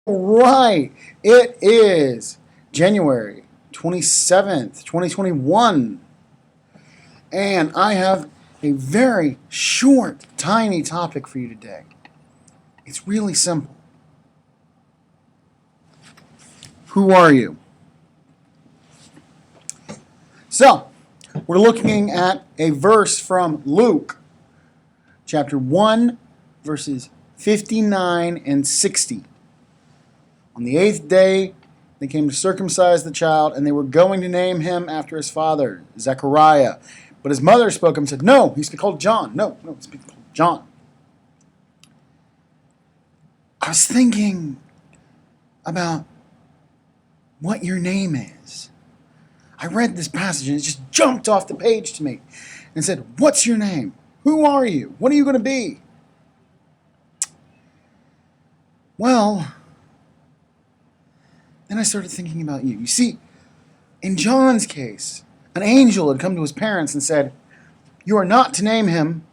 Right. It is January 27th, 2021. And I have a very short, tiny topic for you today. It's really simple. Who are you? So, we're looking at a verse from Luke, chapter 1, verses 59 and 60. On the 8th day, they came to circumcise the child, and they were going to name him after his father, Zechariah. But his mother spoke up and said, "No, he's to be called John. No, he's to be called John." I was thinking about what your name is. I read this passage, and it just jumped off the page to me and said, "What's your name? Who are you? What are you going to be?" Well, then I started thinking about you. You see, in John's case, an angel had come to his parents and said, "You are not to name him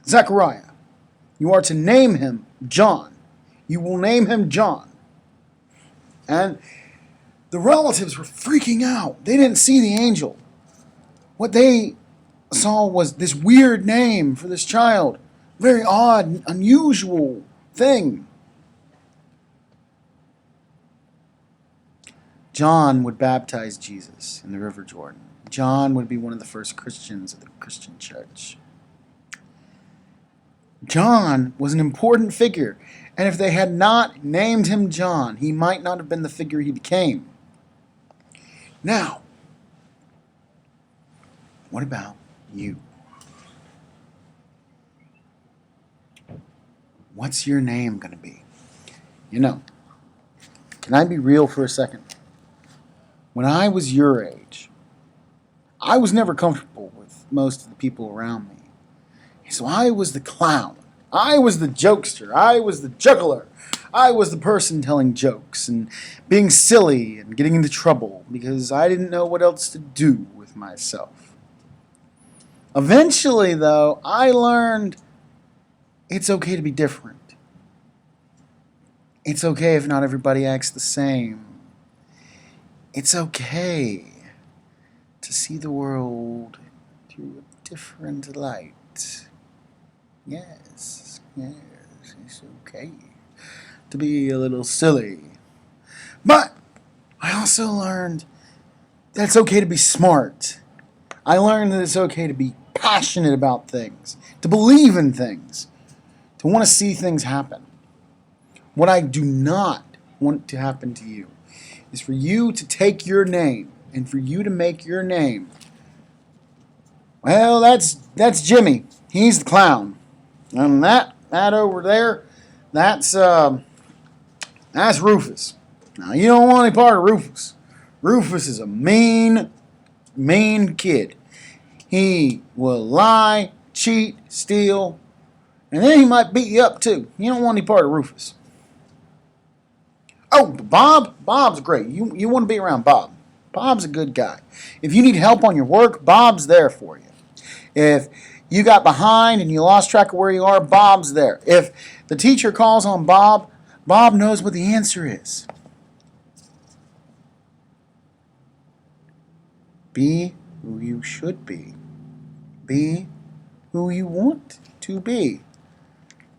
Zechariah. You are to name him John. You will name him John." And the relatives were freaking out. They didn't see the angel. What they saw was this weird name for this child. Very odd, unusual thing. John would baptize Jesus in the River Jordan. John would be one of the first Christians of the Christian church. John was an important figure, and if they had not named him John, he might not have been the figure he became. Now, what about you? What's your name going to be? You know, can I be real for a second? When I was your age, I was never comfortable with most of the people around me. So I was the clown. I was the jokester. I was the juggler. I was the person telling jokes and being silly and getting into trouble because I didn't know what else to do with myself. Eventually, though, I learned it's okay to be different. It's okay if not everybody acts the same. It's okay to see the world through a different light. Yes, it's okay to be a little silly. But I also learned that it's okay to be smart. I learned that it's okay to be passionate about things, to believe in things, to want to see things happen. What I do not want to happen to you is for you to take your name and for you to make your name, well, that's Jimmy. He's the clown. And that over there, that's Rufus. Now, you don't want any part of Rufus. Rufus is a mean kid. He will lie, cheat, steal, and then he might beat you up too. You don't want any part of Rufus. Oh, Bob's great. You want to be around Bob. Bob's a good guy. If you need help on your work, Bob's there for you. If you got behind and you lost track of where you are, Bob's there. If the teacher calls on Bob, Bob knows what the answer is. Be who you should be. Be who you want to be.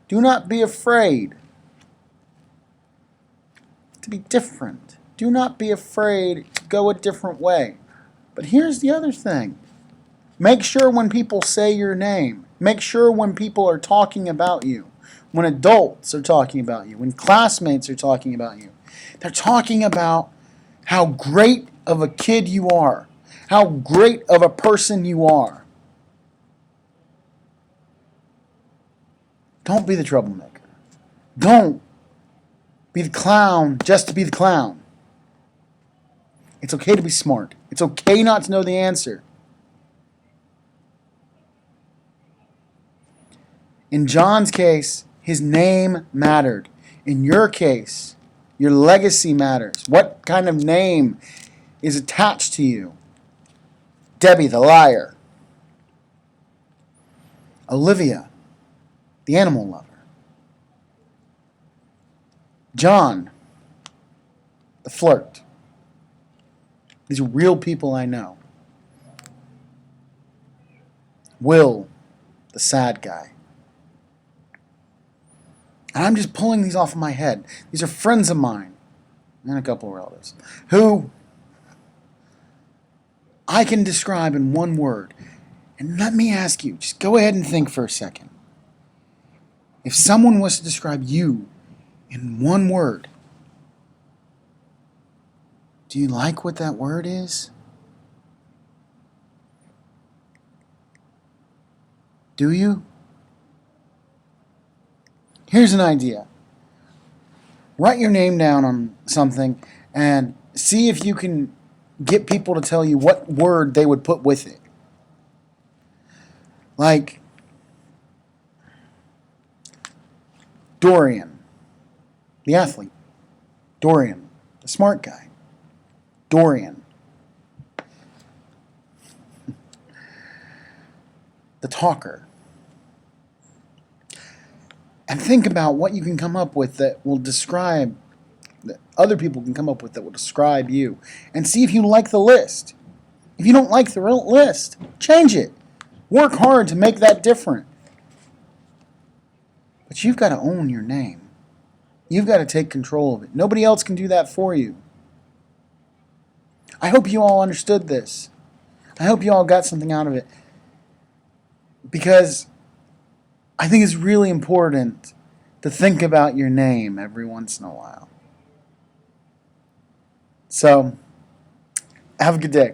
Do not be afraid to be different. Do not be afraid to go a different way. But here's the other thing. Make sure when people say your name, make sure when people are talking about you, when adults are talking about you, when classmates are talking about you, they're talking about how great of a kid you are, how great of a person you are. Don't be the troublemaker. Don't be the clown just to be the clown. It's okay to be smart. It's okay not to know the answer. In John's case, his name mattered. In your case, your legacy matters. What kind of name is attached to you? Debbie the liar. Olivia, the animal lover. John, the flirt. These are real people I know. Will, the sad guy. And I'm just pulling these off of my head. These are friends of mine and a couple of relatives who I can describe in one word. And let me ask you, just go ahead and think for a second. If someone was to describe you in one word, do you like what that word is? Do you? Here's an idea. Write your name down on something and see if you can get people to tell you what word they would put with it. Like Dorian, the athlete. Dorian, the smart guy. Dorian. The talker. And think about what you can come up with that will describe, that other people can come up with that will describe you. And see if you like the list. If you don't like the list, change it. Work hard to make that different. But you've got to own your name. You've got to take control of it. Nobody else can do that for you. I hope you all understood this. I hope you all got something out of it. Because I think it's really important to think about your name every once in a while. So, have a good day.